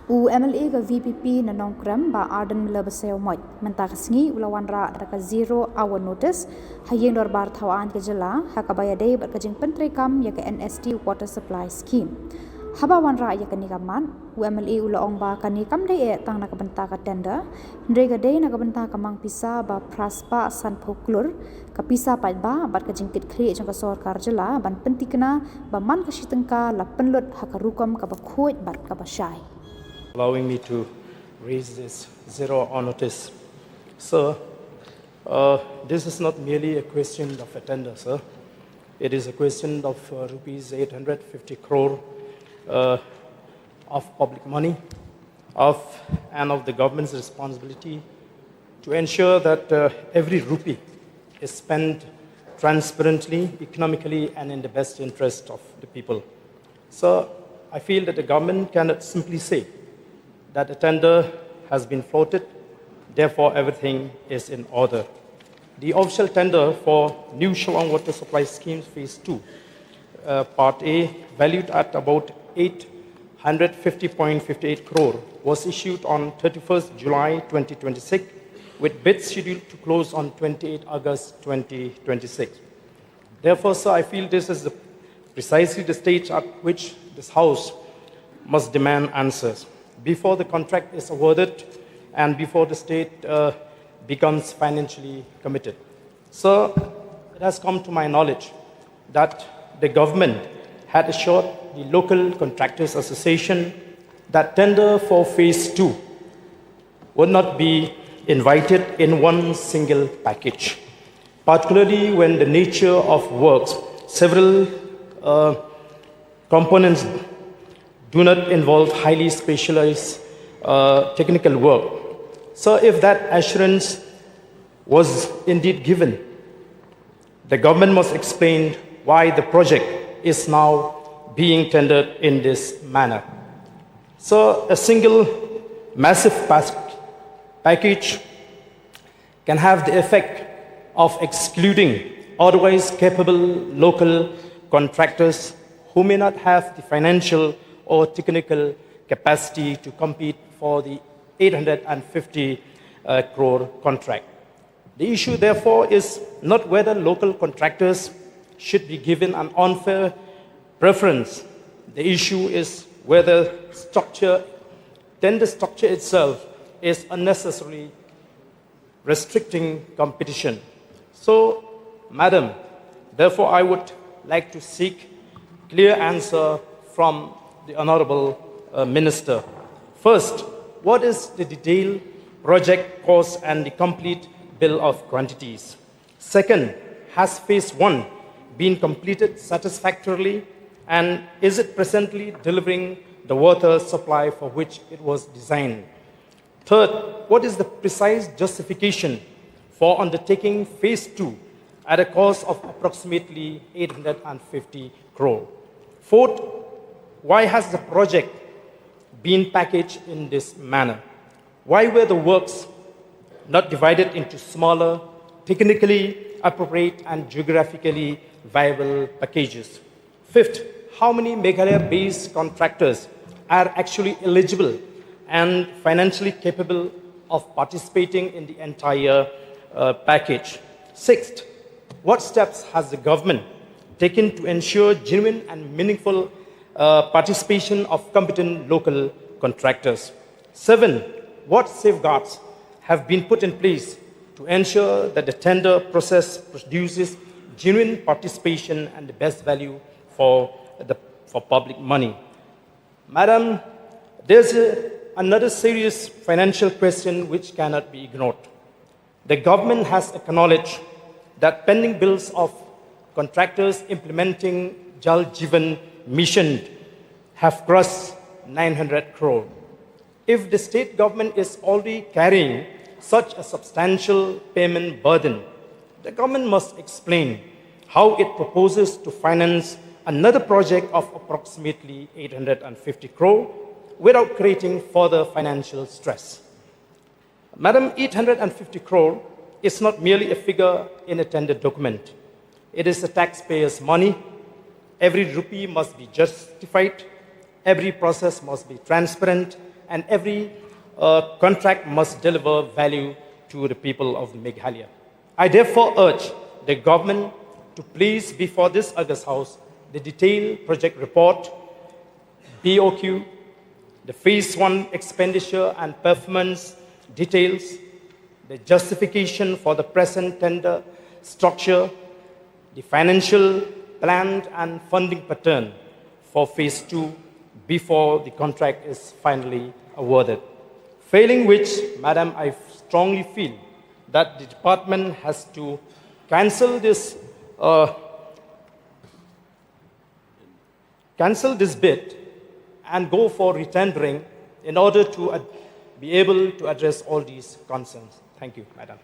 U MLA ke VPP na nongkram ba Ardent mela Basaiawmoit mentah kesengi ula Wanrah raka 0 hour notice hayeng dor bar thawaan ke jela hakabaya day bat kajing pentrekam ya ke NST water supply scheme haba Wanrah ya ke nikaman u MLA ula ong ba kanikam day tang na kabenta ka tender ndrega day na kabenta kamang pisa ba praspa san phoklur ka pisa pat ba bat kajing tit khri jang ka sarkar jela ban pentikna ba man ka shitengka la penlut hakarukam ka ba khoj bat ka ba shai allowing me to raise this 0 hour notice. Sir, this is not merely a question of a tender, sir. It is a question of rupees 850 crore of public money and of the government's responsibility to ensure that every rupee is spent transparently, economically, and in the best interest of the people. So I feel that the government cannot simply say that a tender has been floated, therefore everything is in order. The official tender for new Shillong water supply schemes phase 2, part A, valued at about 850.58 crore, was issued on 31st July 2026, with bids scheduled to close on 28 August 2026. Therefore, sir, I feel this is precisely the stage at which this House must demand answers before the contract is awarded and before the state becomes financially committed. So it has come to my knowledge that the government had assured the local contractors association that tender for phase 2 would not be invited in one single package, particularly when the nature of works, several components do not involve highly specialized technical work. So if that assurance was indeed given, the government must explain why the project is now being tendered in this manner. So a single massive package can have the effect of excluding otherwise capable local contractors who may not have the financial or technical capacity to compete for the 850 crore contract. The issue, therefore, is not whether local contractors should be given an unfair preference. The issue is whether tender structure itself is unnecessarily restricting competition. So, Madam, therefore, I would like to seek clear answer from the Honorable Minister. First, what is the detailed project cost and the complete bill of quantities? Second, has phase 1 been completed satisfactorily, and is it presently delivering the water supply for which it was designed? Third, what is the precise justification for undertaking phase 2 at a cost of approximately 850 crore? Fourth, why has the project been packaged in this manner? Why were the works not divided into smaller, technically appropriate and geographically viable packages? Fifth, how many Meghalaya-based contractors are actually eligible and financially capable of participating in the entire package? Sixth, what steps has the government taken to ensure genuine and meaningful participation of competent local contractors? Seven, what safeguards have been put in place to ensure that the tender process produces genuine participation and the best value for public money? Madam, there's another serious financial question which cannot be ignored. The government has acknowledged that pending bills of contractors implementing Jal Jeevan Mission have crossed 900 crore. If the state government is already carrying such a substantial payment burden, the government must explain how it proposes to finance another project of approximately 850 crore without creating further financial stress. Madam, 850 crore is not merely a figure in a tender document. It is the taxpayers' money. Every rupee must be justified. Every process must be transparent. and every contract must deliver value to the people of Meghalaya. I therefore urge the government to place before this August House the detailed project report, BOQ, the Phase 1 expenditure and performance details, the justification for the present tender structure, the financial plan and funding pattern for Phase 2 before the contract is finally awarded. Failing which, Madam, I strongly feel that the department has to cancel this bid and go for retendering in order to be able to address all these concerns. Thank you, Madam.